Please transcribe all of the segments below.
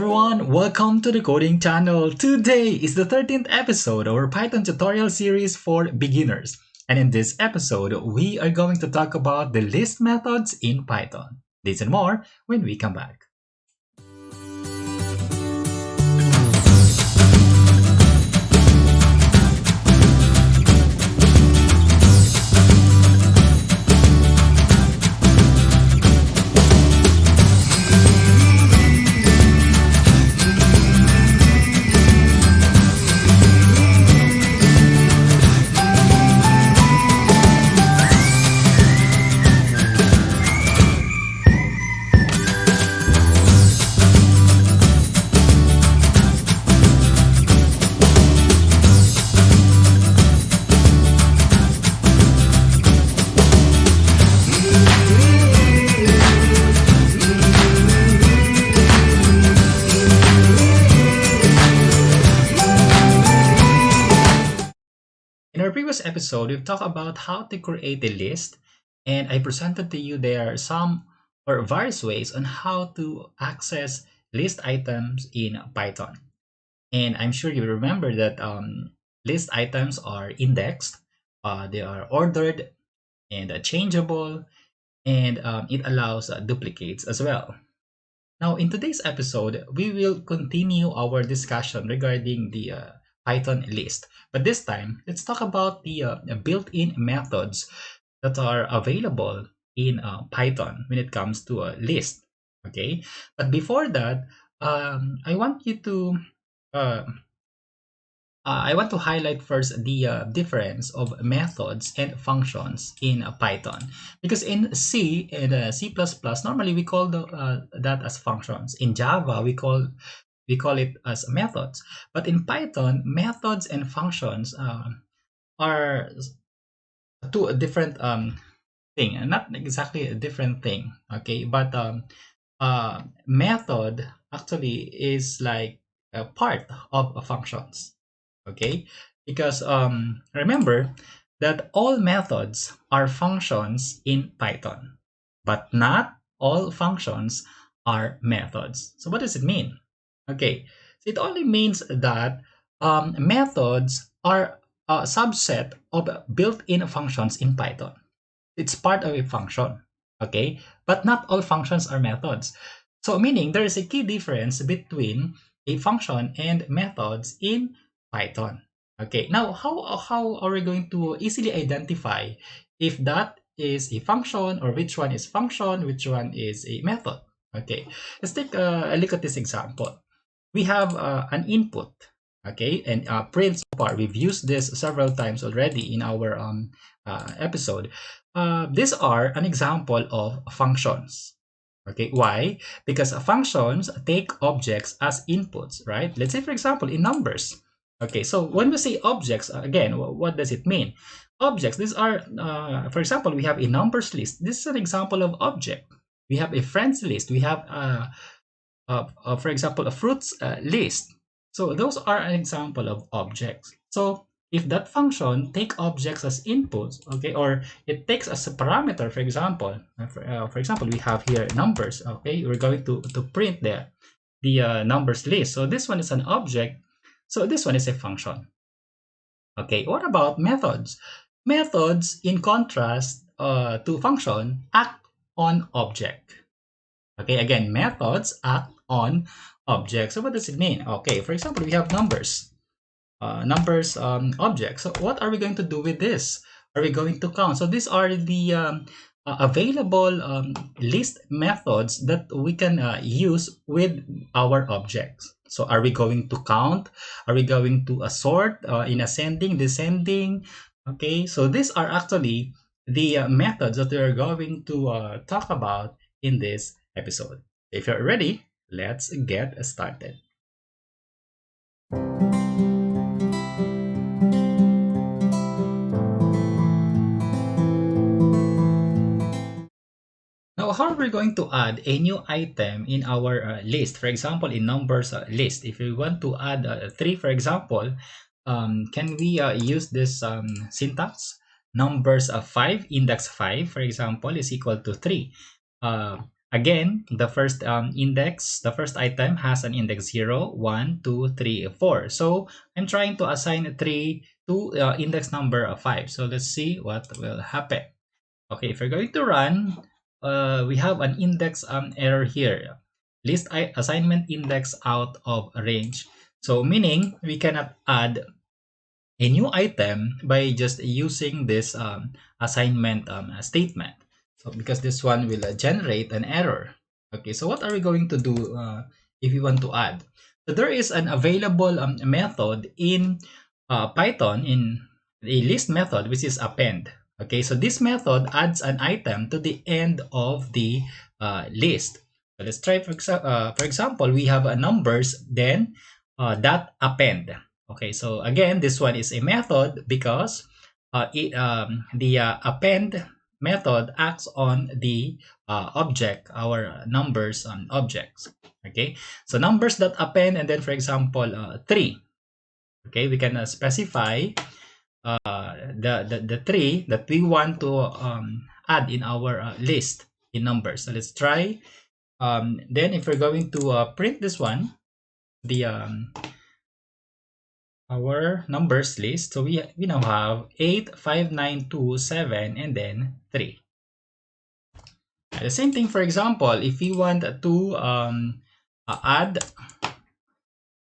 everyone, welcome to the Coding Channel. Today is the 13th episode of our Python tutorial series for beginners. And in this episode, we are going to talk about the list methods in Python. This and more when we come back. In our previous episode, we've talked about how to create a list, and I presented to you there some or various ways on how to access list items in Python. And I'm sure you remember that list items are indexed, they are ordered and changeable, and it allows duplicates as well. Now, in today's episode, we will continue our discussion regarding the Python list. But this time, let's talk about the built-in methods that are available in Python when it comes to a list. Okay, but before that, I want you to uh, I want to highlight first the difference of methods and functions in Python, because in C and C++, normally we call that as functions. In Java, we call it as methods. But in Python, methods and functions are two different thing, and not exactly a different thing. Okay, but method actually is like a part of functions. Okay, because remember that all methods are functions in Python, but not all functions are methods. So what does it mean? Okay, so it only means that methods are a subset of built-in functions in Python. It's part of a function, okay, but not all functions are methods. So meaning there is a key difference between a function and methods in Python. Okay, now how are we going to easily identify if that is a function, or which one is function, which one is a method? Okay, let's take a look at this example. We have an input, okay, and print. So far we've used this several times already in our episode. These are an example of functions. Okay, why? Because functions take objects as inputs, right? Let's say, for example, in numbers. Okay, so when we say objects, again, what does it mean? Objects, these are, for example, we have a numbers list. This is an example of object. We have a friends list. We have, for example, a fruits list. So those are an example of objects. So if that function take objects as inputs, okay, or it takes as a parameter, for example, for example, we have here numbers, okay, we're going to print there the numbers list. So this one is an object, so this one is a function. Okay, what about methods? Methods, in contrast to function, act on object. Okay, again, methods act on objects. So what does it mean? Okay, for example, we have numbers. Numbers object. So what are we going to do with this? Are we going to count? So these are the available list methods that we can use with our objects. So are we going to count? Are we going to sort in ascending, descending? Okay, so these are actually the methods that we are going to talk about in this episode. If you're ready, let's get started. Now, how are we going to add a new item in our list? For example, in numbers list, if we want to add 3, for example, can we use this syntax? Numbers of 5, index 5, for example, is equal to 3. Again, the first the first item has an index 0, 1, 2, 3, 4. So I'm trying to assign 3 to index number 5. So let's see what will happen. Okay, if you're going to run, we have an index error here. List assignment index out of range. So meaning we cannot add a new item by just using this assignment statement. So because this one will generate an error. Okay, so what are we going to do if we want to add? So there is an available method in Python, in a list method, which is append. Okay, so this method adds an item to the end of the list. So let's try, for example, we have numbers, then dot append. Okay, so again, this one is a method because the append method acts on the object, our numbers objects. Okay, so numbers that append, and then for example 3. Okay, we can specify the 3 that we want to add in our list in numbers. So let's try. Then if we're going to print this one, the our numbers list. So we now have 8, 5, 9, 2, 7, and then 3. The same thing, for example, if we want to add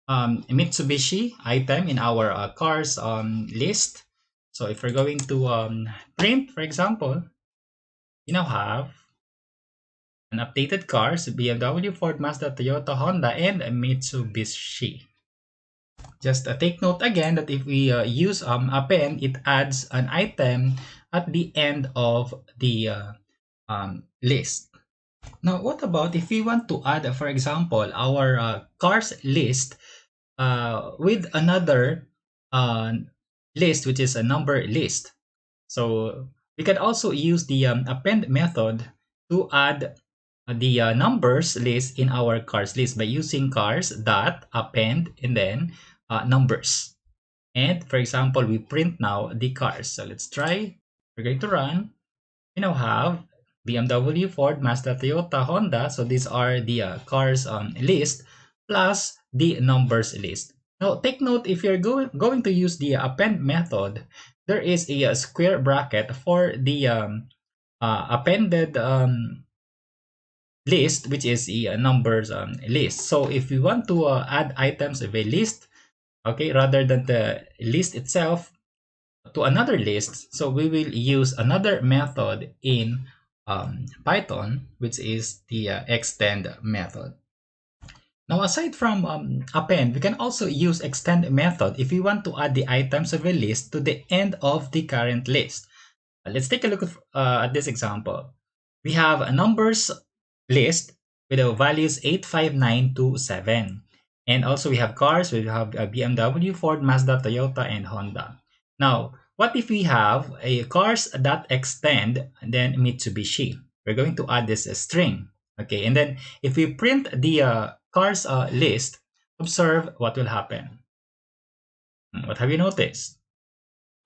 a Mitsubishi item in our cars list. So if we're going to print, for example, we now have an updated cars, BMW, Ford, Mazda, Toyota, Honda, and Mitsubishi. Just take note again that if we use append, it adds an item at the end of the list. Now, what about if we want to add, for example, our cars list with another list, which is a number list? So we can also use the append method to add the numbers list in our cars list by using cars dot append and then numbers. And for example, we print now the cars. So let's try. We're going to run. We now have BMW, Ford, Mazda, Toyota, Honda. So these are the cars list plus the numbers list. Now take note, if you're going to use the append method, there is a square bracket for the appended list, which is the numbers list. So if we want to add items of a list, okay, rather than the list itself to another list, so we will use another method in Python, which is the extend method. Now, aside from append, we can also use extend method if we want to add the items of a list to the end of the current list. Let's take a look at this example. We have a numbers list with the values 8, 5, 9, 2, 7. And also we have cars. We have a BMW, Ford, Mazda, Toyota, and Honda. Now, what if we have a cars that extend and then Mitsubishi? We're going to add this string. Okay, and then if we print the cars list, observe what will happen. What have you noticed?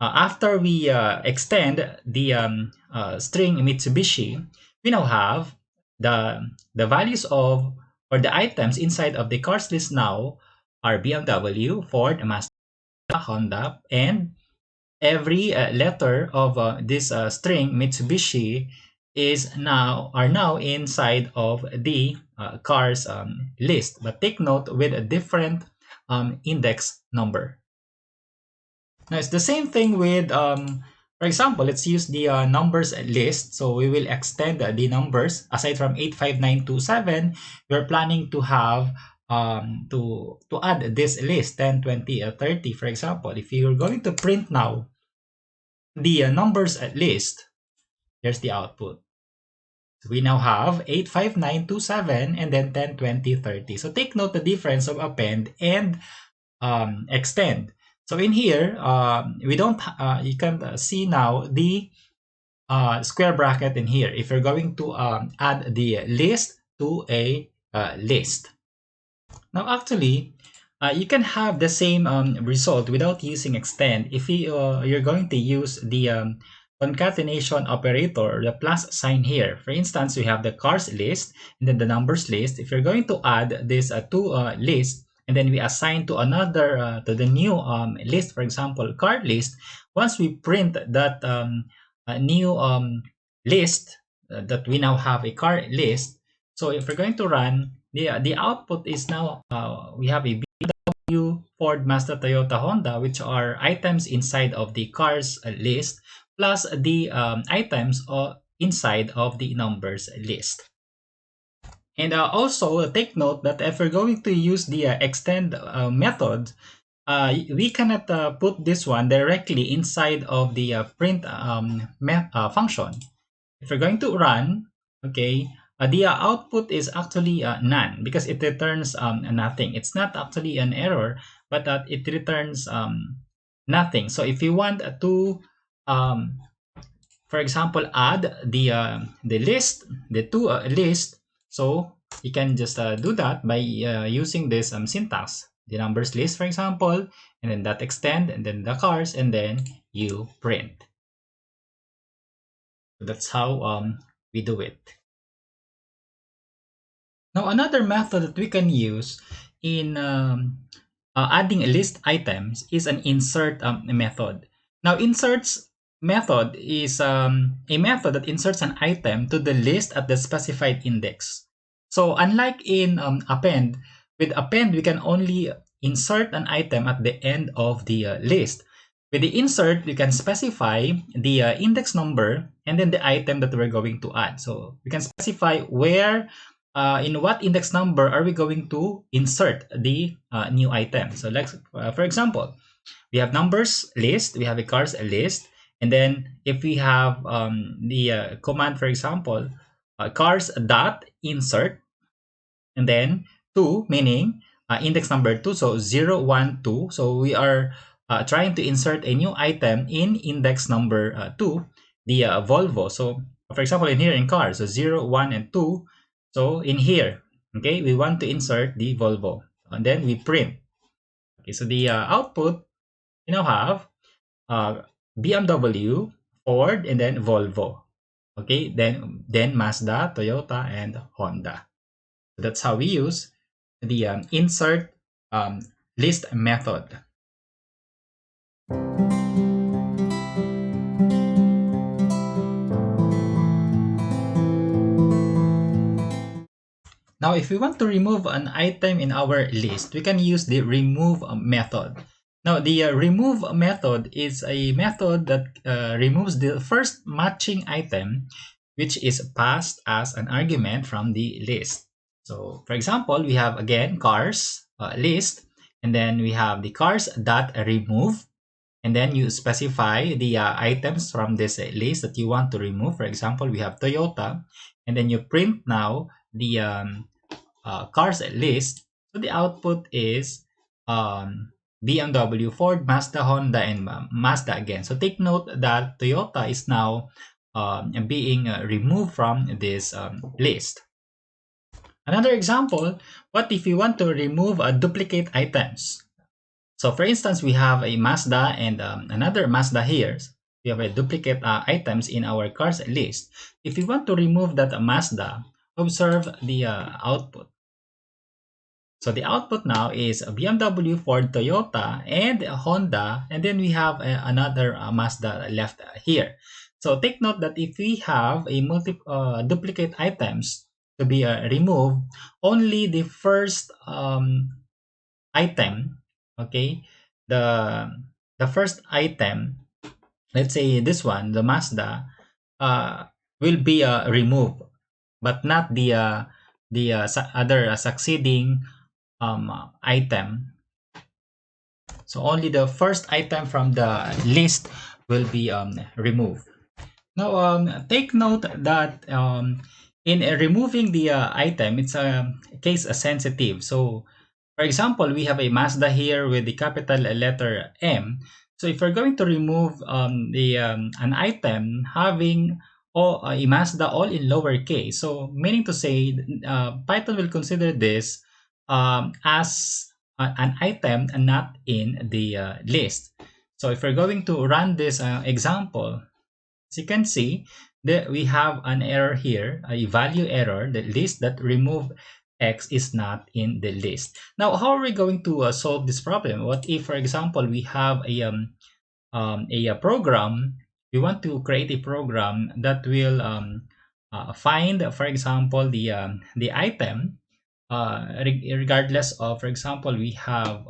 After we extend the string Mitsubishi, we now have the values of, or the items inside of the cars list now are BMW, Ford, Mazda, Honda, and every letter of this string Mitsubishi are now inside of the cars list, but take note with a different index number. Now it's the same thing with for example, let's use the numbers list. So we will extend the numbers. Aside from 8, 5, 9, 2, 7, we're planning to have to add this list 10, 20, 30, for example. If you're going to print now the numbers list, here's the output. We now have 8, 5, 9, 2, 7, and then 10, 20, 30. So take note the difference of append and extend. So in here, we don't. You can see now the square bracket in here. If you're going to add the list to a list. Now, actually, you can have the same result without using extend if you're going to use the concatenation operator, the plus sign here. For instance, we have the cars list and then the numbers list. If you're going to add this two lists, and then we assign to another to the new list, for example, car list, once we print that new list that we now have a car list. So if we're going to run, the output is now we have a BMW, Ford, Mazda, Toyota, Honda, which are items inside of the cars list, plus the items inside of the numbers list. And also take note that if we're going to use the extend method, we cannot put this one directly inside of the print function. If we're going to run, okay, the output is actually none because it returns nothing. It's not actually an error, but it returns nothing. So if you want to, for example, add the list, the two list, so you can just do that by using this syntax, the numbers list, for example, and then that extend, and then the cars, and then you print. So that's how we do it. Now, another method that we can use in adding list items is an insert method. Now, inserts method is a method that inserts an item to the list at the specified index. So, unlike in append, with append, we can only insert an item at the end of the list. With the insert, you can specify the index number and then the item that we're going to add. So we can specify where, in what index number are we going to insert the new item. So let's, for example, we have numbers list, we have a cars list, and then if we have the command, for example, cars dot insert, and then 2, meaning index number 2, so 0, 1, 2. So we are trying to insert a new item in index number 2, the Volvo. So for example, in here in cars, so 0, 1, and 2. So in here, okay, we want to insert the Volvo, and then we print. Okay, so the output, you now have BMW, Ford, and then Volvo. Okay, then Mazda, Toyota, and Honda. So that's how we use the insert list method. Now, if we want to remove an item in our list, we can use the remove method. Now, the remove method is a method that removes the first matching item, which is passed as an argument from the list. So, for example, we have again cars list, and then we have the cars dot remove, and then you specify the items from this list that you want to remove. For example, we have Toyota, and then you print now the cars list. So the output is BMW, Ford, Mazda, Honda, and Mazda again. So take note that Toyota is now being removed from this list. Another example, what if you want to remove duplicate items? So for instance, we have a Mazda and another Mazda here. We have a duplicate items in our cars list. If you want to remove that Mazda, observe the output. So the output now is BMW, Ford, Toyota, and Honda, and then we have another Mazda left here. So take note that if we have a duplicate items to be removed, only the first item, okay, the first item, let's say this one, the Mazda, will be removed, but not the other succeeding item. So only the first item from the list will be removed. Now take note that in removing the item, it's case sensitive. So for example, we have a Mazda here with the capital letter M. So if we're going to remove an item having a Mazda all in lowercase, so meaning to say Python will consider this as an item and not in the list. So if we're going to run this example, As you can see, that we have an error here, a value error. The list that remove X is not in the list. Now, how are we going to solve this problem? What if, for example, we have a program? We want to create a program that will find, for example, the item, regardless of, for example, we have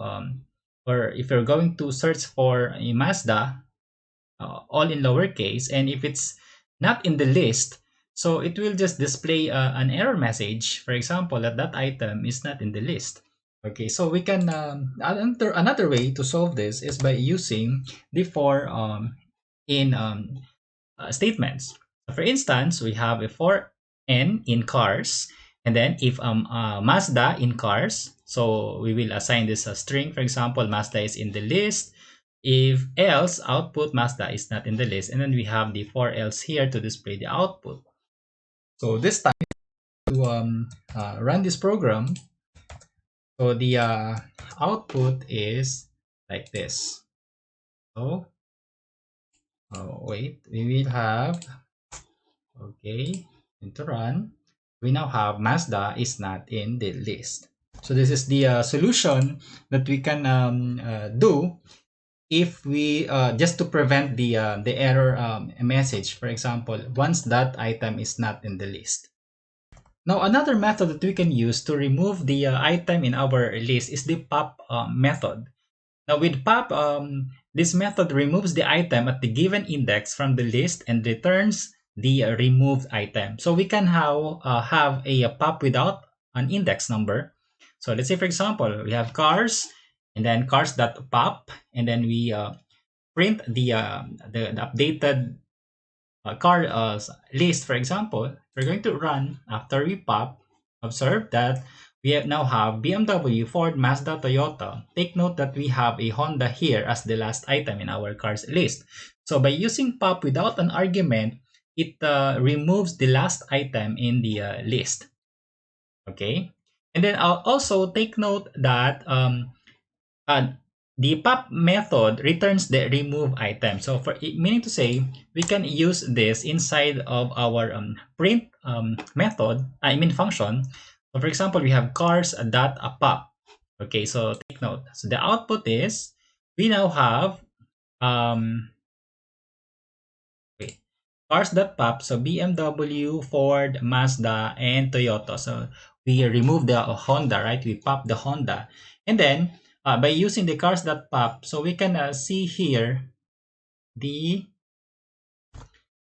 or if you're going to search for a Mazda, all in lowercase, and if it's not in the list, so it will just display an error message, for example, that that item is not in the list. Okay, so we can another way to solve this is by using the for in statements. For instance, we have a for n in cars, and then if Mazda in cars, so we will assign this a string. For example, Mazda is in the list. If else, output Mazda is not in the list, and then we have the for else here to display the output. So this time to run this program, so the output is like this. So wait, we will have, okay, and to run, we now have Mazda is not in the list. So this is the solution that we can do if we just to prevent the error message, for example, once that item is not in the list. Now, another method that we can use to remove the item in our list is the pop method. Now, with pop, this method removes the item at the given index from the list and returns the removed item. So we can have a pop without an index number. So let's say, for example, we have cars, and then cars.pop, and then we print the updated car list. For example, we're going to run after we pop. Observe that we now have BMW, Ford, Mazda, Toyota. Take note that we have a Honda here as the last item in our cars list. So by using pop without an argument, it removes the last item in the list. Okay, and then I'll also take note that the pop method returns the remove item. So for meaning to say, we can use this inside of our print method, I mean function. So for example, we have cars.pop. Okay, so take note. So the output is we now have wait, cars.pop. So BMW, Ford, Mazda, and Toyota. So we remove the Honda, right? We pop the Honda, and then by using the cars.pop, so we can see here the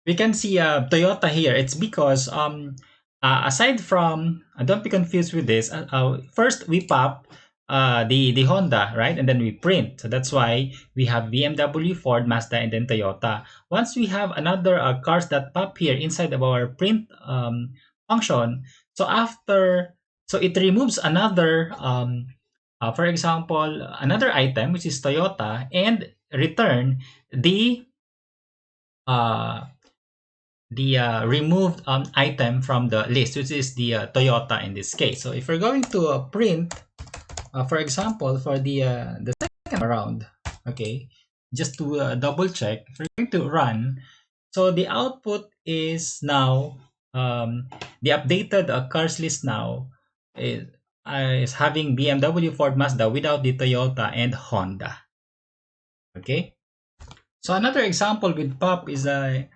we can see Toyota here. It's because aside from don't be confused with this. First we pop the Honda, right, and then we print. So that's why we have BMW, Ford, Mazda, and then Toyota. Once we have another cars.pop here inside of our print function, so after so it removes another for example, another item, which is Toyota, and return uh, the removed item from the list, which is the Toyota in this case. So if we're going to print, for example, for the second round, okay, just to double check, if we're going to run, so the output is now the updated cars list now is having BMW, Ford, Mazda without the Toyota and Honda. Okay. So another example with pop is I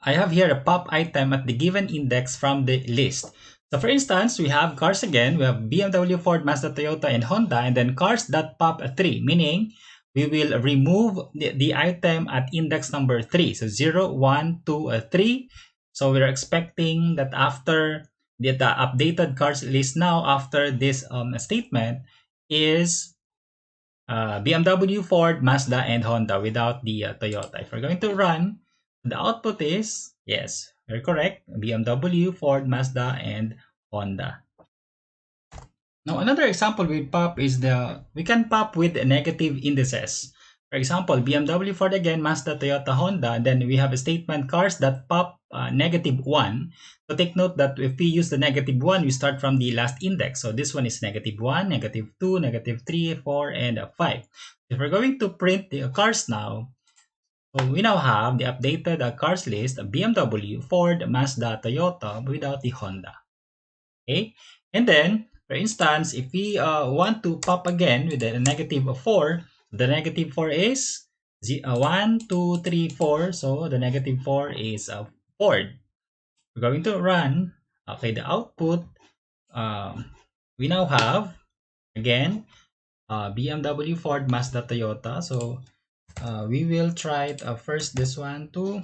have here a pop item at the given index from the list. So for instance, we have cars again. We have BMW, Ford, Mazda, Toyota, and Honda, and then cars.pop 3, meaning we will remove the item at index number 3. So 0, 1, 2, 3. So we're expecting that after the updated cars list now after this statement is BMW, Ford, Mazda, and Honda without the Toyota. If we're going to run, the output is, yes, you're correct, BMW, Ford, Mazda, and Honda. Now, another example with pop is we can pop with negative indices. For example, BMW, Ford again, Mazda, Toyota, Honda, and then we have a statement cars that pop -1. So take note that if we use the -1, we start from the last index. So this one is -1, -2, -3, 4, and 5. If we're going to print the cars now, So we now have the updated cars list: BMW, Ford, Mazda, Toyota without the Honda. Okay, and then for instance, if we want to pop again with the negative 4, the negative 4 is 1, 2, 3, 4. So the negative 4 is Ford. We're going to run. Okay, the output, we now have again BMW, Ford, Mazda, Toyota. So we will try it, first this one to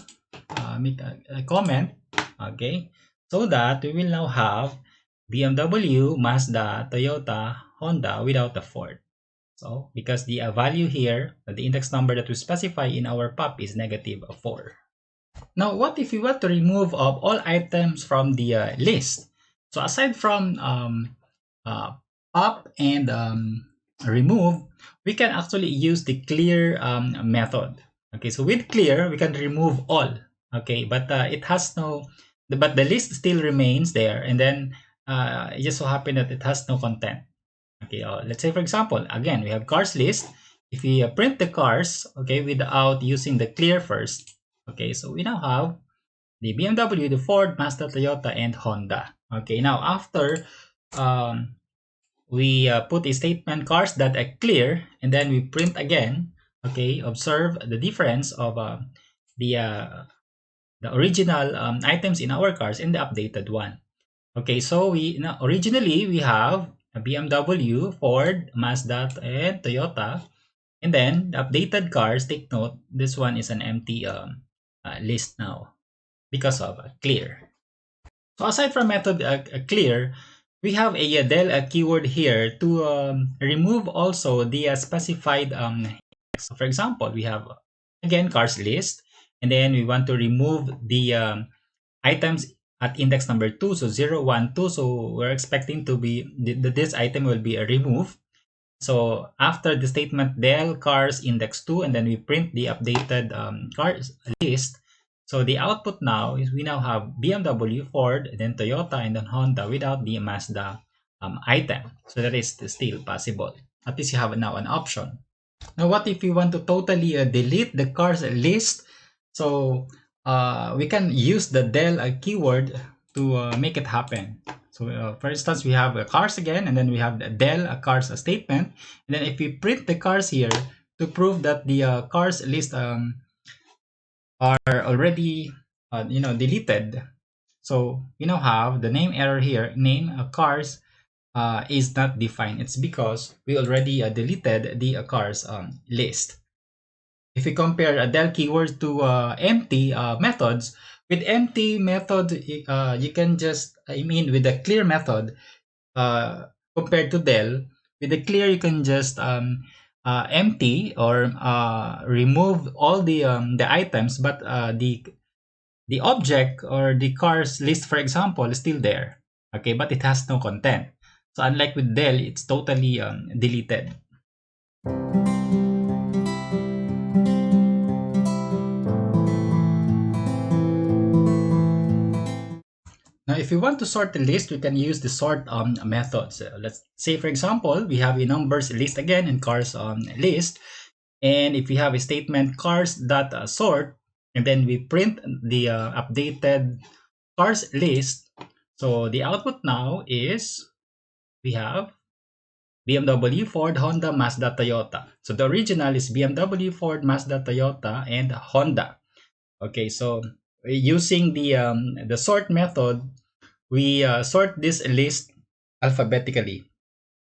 make a comment. Okay, so that we will now have BMW, Mazda, Toyota, Honda without the Ford. So because the value here, the index number that we specify in our pop is negative 4. Now, what if we want to remove all items from the list? So aside from uh, pop and remove, we can actually use the clear method. Okay, so with clear, we can remove all. Okay, but it has no, but the list still remains there, and then it just so happen that it has no content. Okay, let's say for example, again, we have cars list. If we print the cars, okay, without using the clear first, okay, so we now have the BMW, the Ford, Mazda, Toyota, and Honda. Okay, now after um, we put a statement cars that are clear, and then we print again. Okay, observe the difference of the uh, the original items in our cars and the updated one. Okay, so we now originally we have a BMW, Ford, Mazda, and Toyota, and then the updated cars. Take note, this one is an empty list now because of clear. So aside from method clear, we have a del keyword here to remove also the specified so for example, we have again cars list, and then we want to remove the items at index number 2, so 0, 1, 2. So we're expecting to be this item will be removed. So after the statement del cars index 2, and then we print the updated cars list. So the output now is we now have BMW, Ford, and then Toyota, and then Honda without the Mazda item. So that is still possible. At least you have now an option. Now, what if you want to totally delete the cars list? So we can use the del keyword to make it happen. So for instance, we have cars again, and then we have the del cars statement. And then if we print the cars here to prove that the cars list are already deleted. So we now have the name error here. Name cars is not defined. It's because we already deleted the cars list. If we compare a del keyword to empty methods, with empty method, you can just, with the clear method, compared to del, with the clear, you can just empty or remove all the items, but the object or the cars list, for example, is still there. Okay, but it has no content. So unlike with del, it's totally deleted. Now, if you want to sort the list, we can use the sort method. So let's say, for example, we have a numbers list again and cars list. And if we have a statement cars dot sort, and then we print the updated cars list. So the output now is we have BMW, Ford, Honda, Mazda, Toyota. So the original is BMW, Ford, Mazda, Toyota, and Honda. Okay, so using the sort method, we sort this list alphabetically.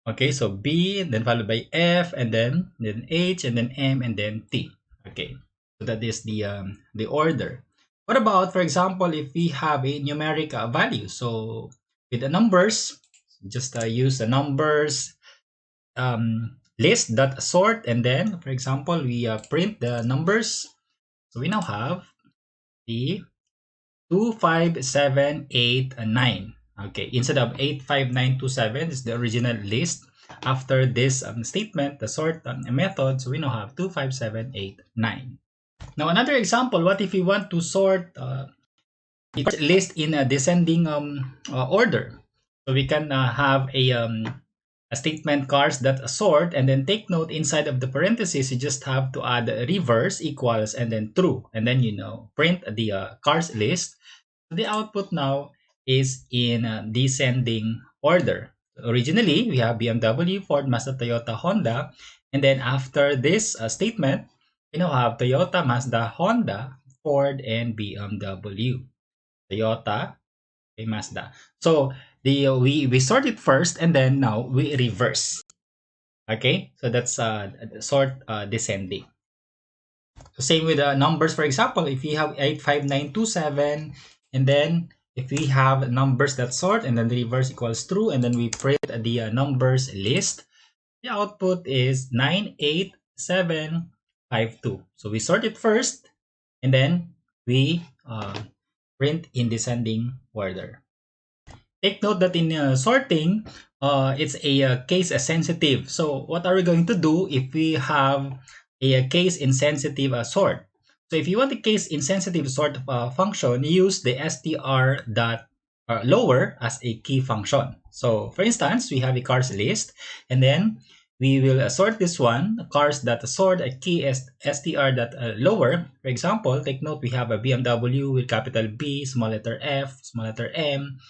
Okay, so B, then followed by F, and then H, and then M, and then T. Okay, so that is the order. What about, for example, if we have a numeric value? So with the numbers, just use the numbers list dot sort, and then, for example, we print the numbers. So we now have the 2, 5, 7, 8, and 9. Okay, instead of 8, 5, 9, 2, 7 is the original list. After this statement, the sort method, so we now have 2, 5, 7, 8, 9. Now, another example, what if we want to sort the list in a descending order? So we can have a statement cars that sort, and then take note inside of the parentheses, you just have to add reverse equals and then true, and then print the cars list. The output now is in descending order. Originally, we have BMW, Ford, Mazda, Toyota, Honda, and then after this statement, we now have Toyota, Mazda, Honda, Ford, and BMW. Toyota, okay, Mazda. So we sort it first, and then now we reverse. Okay, so that's sort descending. So same with the numbers. For example, if we have 85927, and then if we have numbers that sort, and then the reverse equals true, and then we print the numbers list, the output is 98752. So we sort it first, and then we print in descending order. Take note that in sorting, it's a case sensitive. So what are we going to do if we have a case insensitive sort? So if you want a case insensitive sort function, use the str dot lower as a key function. So for instance, we have a cars list, and then we will sort this one, cars that sort a key str dot lower. For example, take note we have a BMW with capital B, small letter F, small letter M,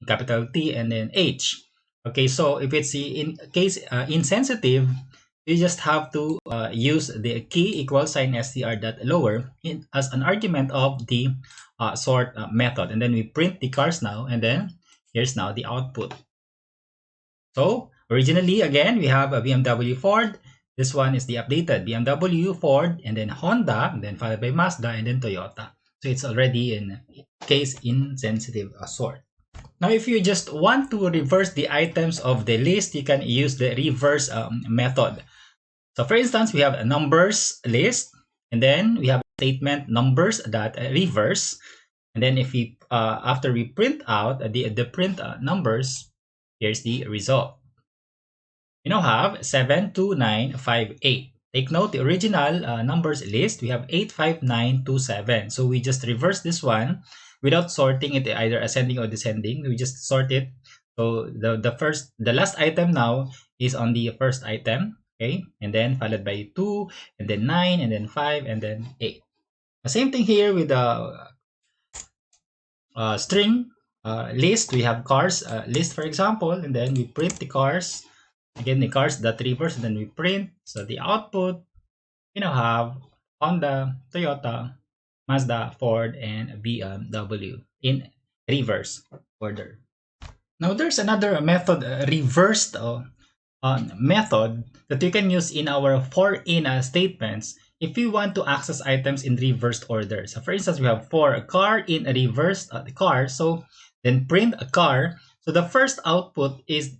capital T, and then H. Okay, so if it's in case insensitive, you just have to use the key equals sign str dot lower as an argument of the sort method, and then we print the cars now, and then here's now the output. So originally, again, we have a BMW, Ford. This one is the updated BMW, Ford, and then Honda, and then followed by Mazda, and then Toyota. So it's already in case insensitive sort. Now, if you just want to reverse the items of the list, you can use the reverse method. So for instance, we have a numbers list, and then we have a statement numbers that reverse. And then if we after we print out the print numbers, here's the result. We now have 72958. Take note, the original numbers list, we have 85927. So we just reverse this one without sorting it either ascending or descending. We just sort it. So the last item now is on the first item, okay, and then followed by 2, and then 9, and then 5, and then 8. The same thing here with the string list. We have cars list, for example, and then we print the cars. Again, the cars that reverse, and then we print. So the output, we now have Honda, Toyota, Mazda, Ford, and BMW in reverse order. Now, there's another method, reversed method that you can use in our for in statements if we want to access items in reversed order. So for instance, we have for a car in a reversed car. So then print a car. So the first output is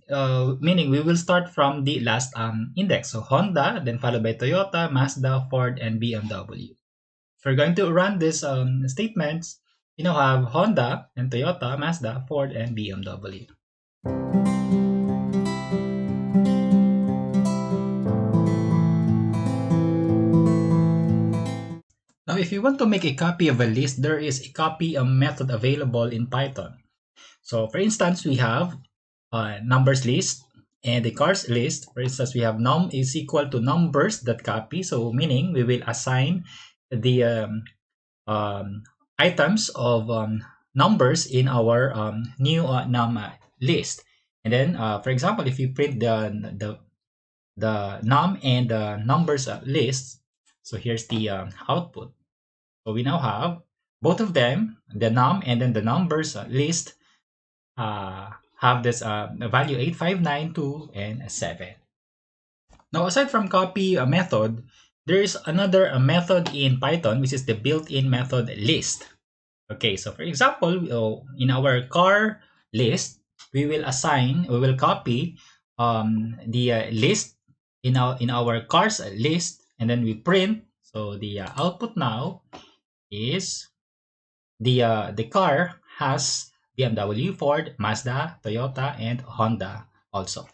meaning we will start from the last index. So Honda, then followed by Toyota, Mazda, Ford, and BMW. If we're going to run these statements, you now have Honda and Toyota, Mazda, Ford, and BMW. Now, if you want to make a copy of a list, there is a copy method available in Python. So for instance, we have numbers list and the cars list. For instance, we have num is equal to numbers that copy. So meaning we will assign the items of numbers in our new num list. And then, for example, if you print the num and the numbers list, so here's the output. So we now have both of them, the num and then the numbers list, have this value 8592 and 7. Now, aside from copy method, there is another method in Python, which is the built-in method list. Okay, so for example, in our car list, we will copy the list in our cars list, and then we print. So the output now is the car has BMW, Ford, Mazda, Toyota, and Honda also.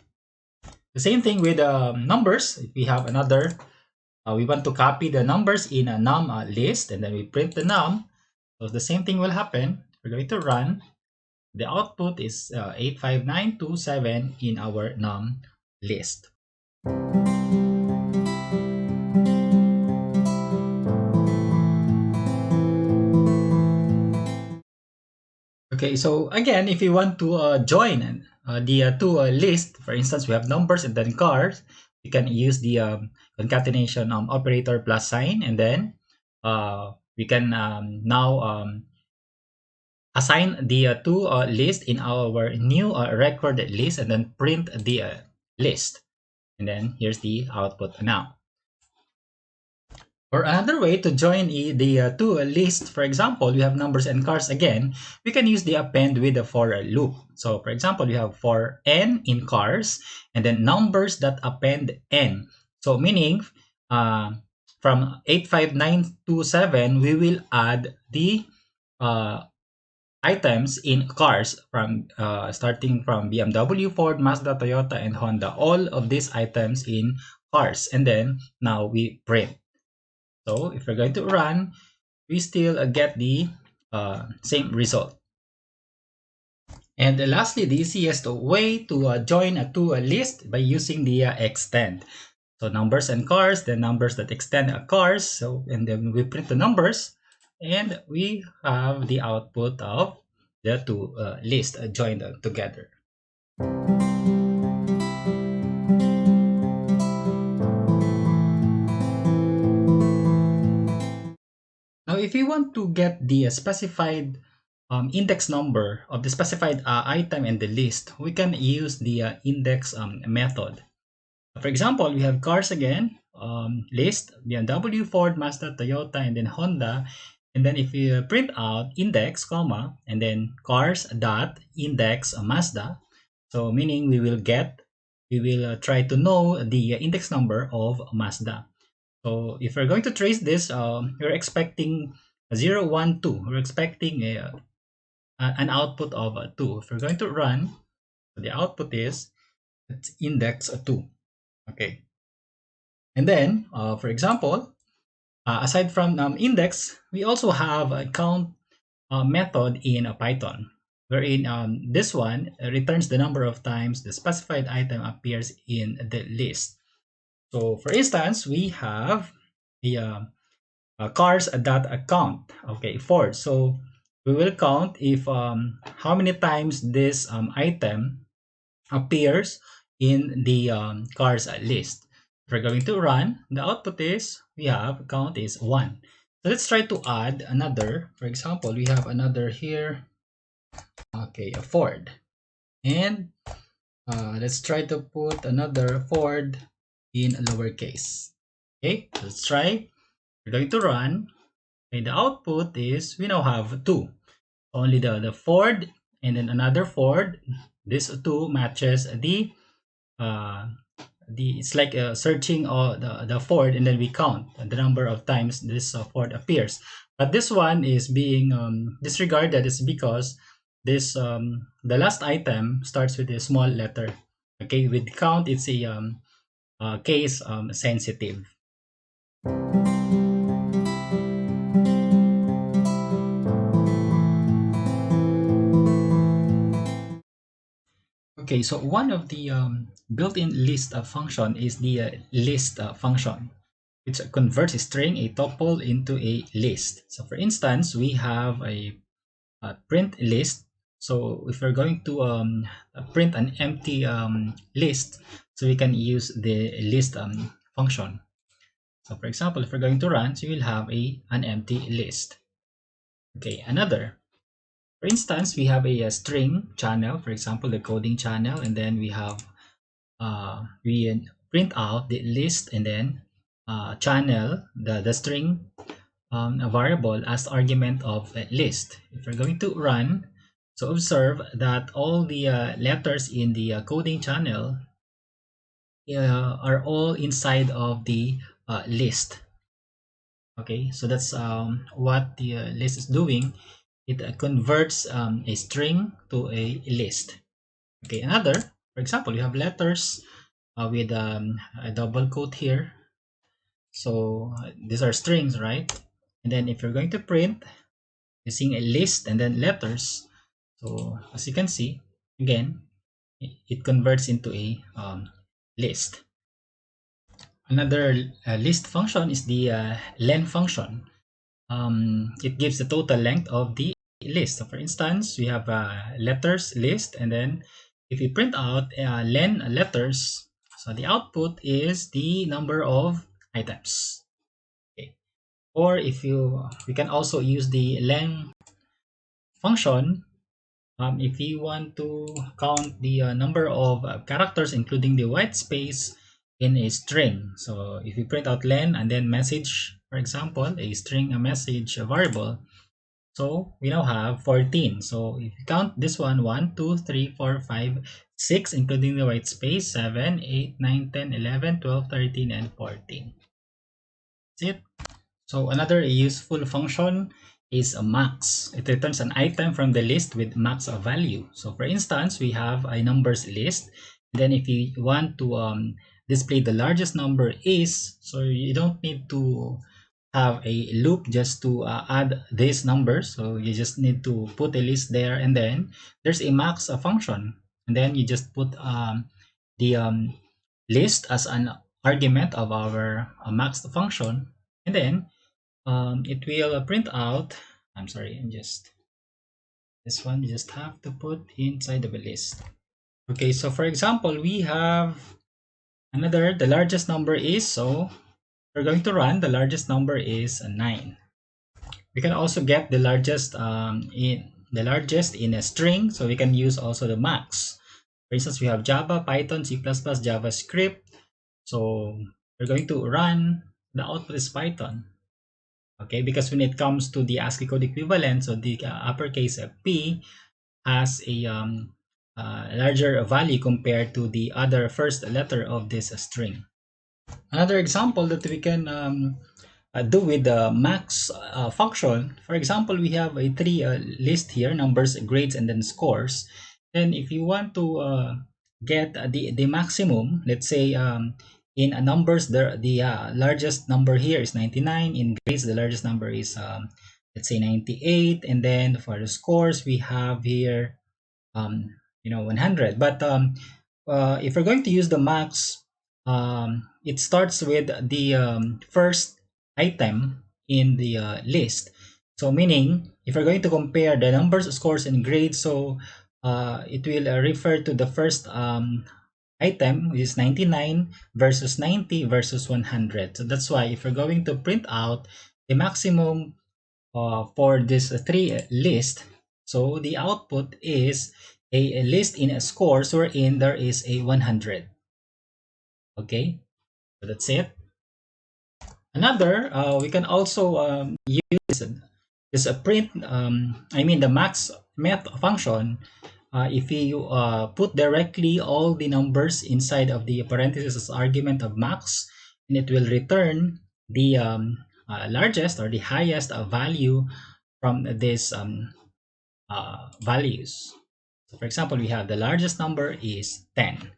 The same thing with numbers. If we have another, we want to copy the numbers in a num list, and then we print the num. So the same thing will happen. We're going to run. The output is 85927 in our num list. Okay, so again, if you want to join the two list, for instance, we have numbers and then cars, you can use the concatenation operator plus sign, and then we can now assign the two list in our new record list, and then print the list. And then here's the output now. Or another way to join the two lists, for example, we have numbers and cars again, we can use the append with the for loop. So for example, we have for n in cars, and then numbers that append n. So meaning from 85927, we will add the uh, items in cars from starting from BMW, Ford, Mazda, Toyota, and Honda. All of these items in cars, and then now we print. So if we're going to run, we still get the same result. And lastly, the easiest way to join to a list by using the extend. So numbers and cars, the numbers that extend cars. So and then we print the numbers, and we have the output of the two lists joined together. Now, if you want to get the specified index number of the specified item in the list, we can use the index method. For example, we have cars again, list, BMW, Ford, Mazda, Toyota, and then Honda. And then if you print out index, comma, and then cars dot index Mazda, so meaning we will try to know the index number of Mazda. So if we're going to trace this, we're expecting 0, 1, 2. We're expecting an output of 2. If we're going to run, the output is it's index 2. Okay. And then, for example, aside from index, we also have a count method in Python, wherein this one returns the number of times the specified item appears in the list. So for instance, we have the cars.count. Okay, Ford. So we will count if how many times this item appears in the cars list. If we're going to run, the output is we have count is 1. So let's try to add another. For example, we have another here. Okay, a Ford. And let's try to put another Ford in lowercase. Okay, let's try. We're going to run. Okay, the output is we now have 2. Only the Ford and then another Ford. This 2 matches the it's like searching the Ford, and then we count the number of times this Ford appears. But this one is being disregarded is because this the last item starts with a small letter. Okay, with count it's a case sensitive. Okay, so one of the built-in list function is the list function, which converts a string, a tuple, into a list. So for instance, we have a print list. So if we're going to print an empty list, so we can use the list function. So for example, if we're going to run, so you will have an empty list. Okay, another. For instance, we have a string channel, for example, the coding channel, and then we have we print out the list and then channel the string a variable as argument of a list. If we're going to run, so observe that all the letters in the coding channel are all inside of the list. Okay, so that's what the list is doing. It converts a string to a list. Okay, another, for example, you have letters with a double quote here. So these are strings, right? And then if you're going to print using a list and then letters, so as you can see, again, it converts into a list. Another list function is the len function. It gives the total length of the list. So for instance, we have a letters list, and then if we print out len letters, so the output is the number of items. Okay. Or if we can also use the len function if you want to count the number of characters including the white space in a string. So if you print out len and then message, for example, a string, a message, a variable, so we now have 14. So if you count this one, 1, 2, 3, 4, 5, 6, including the white space, 7, 8, 9, 10, 11, 12, 13, and 14. That's it. So another useful function is a max. It returns an item from the list with max value. So for instance, we have a numbers list. Then if you want to display the largest number is, so you don't need to have a loop just to add these numbers. So you just need to put a list there, and then there's a max function. And then you just put the list as an argument of our max function. And then it will print out, I'm sorry, I'm just, this one you just have to put inside of a list. Okay, so for example, we have another, the largest number is, so we're going to run, the largest number is 9. We can also get the largest in a string, so we can use also the max. For instance, we have Java, Python, C++, JavaScript. So we're going to run, the output is Python. Okay, because when it comes to the ASCII code equivalent, so the uppercase P has a larger value compared to the other first letter of this string. Another example that we can do with the max function, for example, we have a three list here, numbers, grades, and then scores. Then if you want to get the maximum, let's say in numbers, the largest number here is 99. In grades, the largest number is let's say 98. And then for the scores, we have here 100. But if we're going to use the max, it starts with the first item in the list. So meaning, if we're going to compare the numbers, scores, and grades, so it will refer to the first item, which is 99 versus 90 versus 100. So that's why if we're going to print out the maximum for this three list, so the output is a list in a scores wherein there is a 100. Okay, so that's it. Another, we can also use this print, the max math function. If you put directly all the numbers inside of the parentheses as argument of max, and it will return the largest or the highest value from these values. So for example, we have the largest number is 10.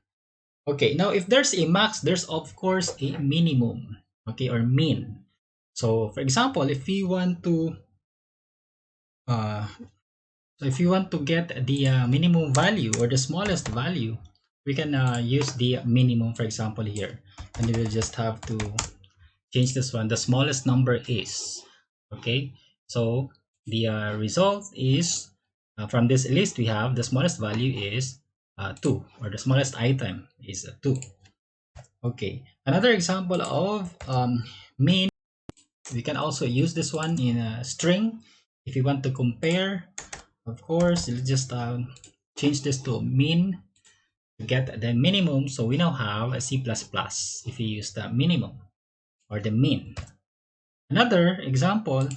Okay, now if there's a max, there's of course a minimum, okay, or min. So for example, if you want to get the minimum value or the smallest value, we can use the minimum, for example, here, and we will just have to change this one. The smallest number is, okay, so the result is from this list we have the smallest value is 2, or the smallest item is 2. Okay, another example of min, we can also use this one in a string. If you want to compare, of course, let's just change this to min to get the minimum. So we now have a C++ if you use the minimum or the min. Another example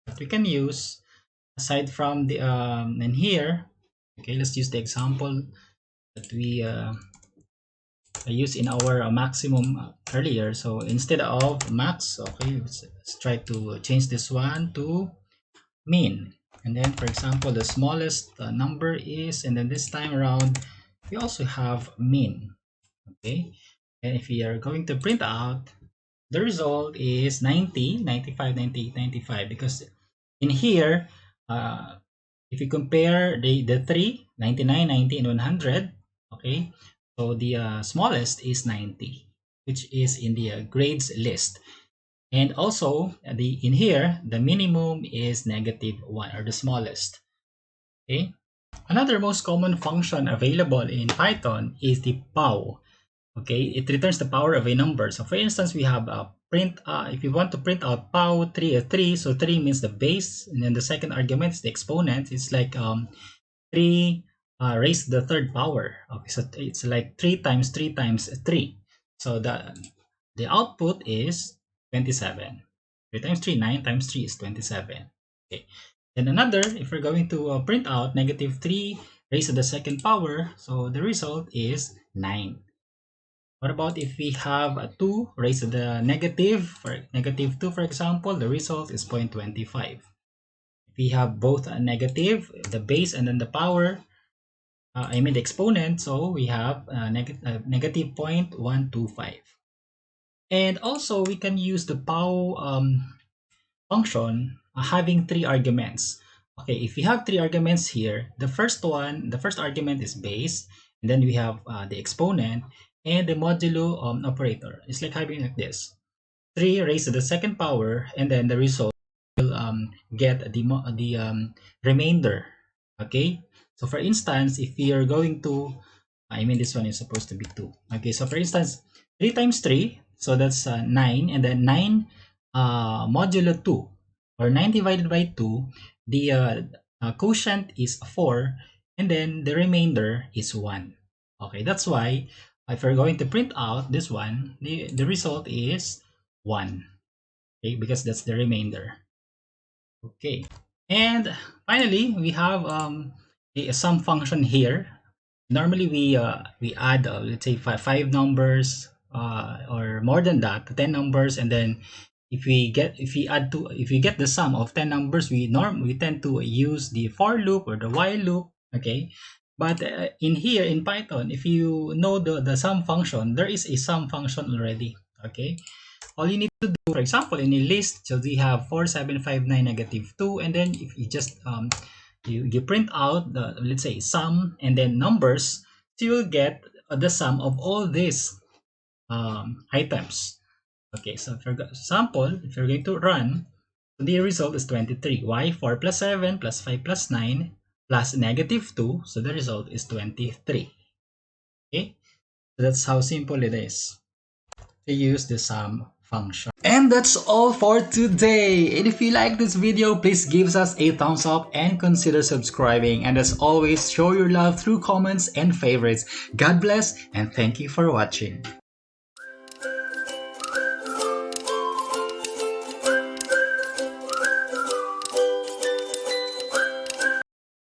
that we can use aside from the and here, okay, let's use the example that we used in our maximum earlier. So instead of max, okay, let's try to change this one to min. And then for example, the smallest number is, and then this time around we also have min. Okay, and if we are going to print out, the result is 90, 95, 98, 95, because in here if you compare the three, 99, 90, and 100, okay, So the smallest is 90, which is in the grades list. And also in here, the minimum is -1, or the smallest. Okay. Another most common function available in Python is the pow. Okay, it returns the power of a number. So for instance, we have a print, if you want to print out pow 3, 3, so 3 means the base, and then the second argument is the exponent. It's like 3 raised to the third power. Okay, so it's like 3 times 3 times 3. So the output is 27. 3 times 3, 9 times 3 is 27. Okay. Then another, if we're going to print out -3 raised to the second power, so the result is 9. What about if we have a 2 raised to the negative, for -2, for example, the result is 0.25. If we have both a negative, the base, and then the power, I mean the exponent, so we have negative 0.125. And also, we can use the pow function having 3 arguments. Okay, if we have 3 arguments here, the first argument is base, and then we have the exponent, and the modulo operator. It's like having like this: 3 raised to the second power, and then the result will get the remainder. Okay, so for instance, if we are going to, I mean this one is supposed to be 2. Okay, so for instance, 3 times 3, so that's 9, and then 9 modulo 2, or 9 divided by 2, the quotient is 4, and then the remainder is 1. Okay, that's why if we're going to print out this one, the result is 1. Okay, because that's the remainder. Okay, and finally, we have a sum function here. Normally, we add let's say five numbers or more than that, 10 numbers, and then if we get the sum of 10 numbers, we tend to use the for loop or the while loop. Okay, but in here in Python, if you know the sum function, there is a sum function already. Okay, all you need to do, for example, in a list, so we have 4, 7, 5, 9, -2, and then if you just you print out the, let's say, sum and then numbers, so you will get the sum of all these items. Okay, so for example, if you're going to run, the result is 23. Why? 4 plus 7 plus 5 plus 9 plus -2, so the result is 23. Okay, so that's how simple it is to use the sum function. And that's all for today. And if you like this video, please give us a thumbs up and consider subscribing. And as always, show your love through comments and favorites. God bless and thank you for watching.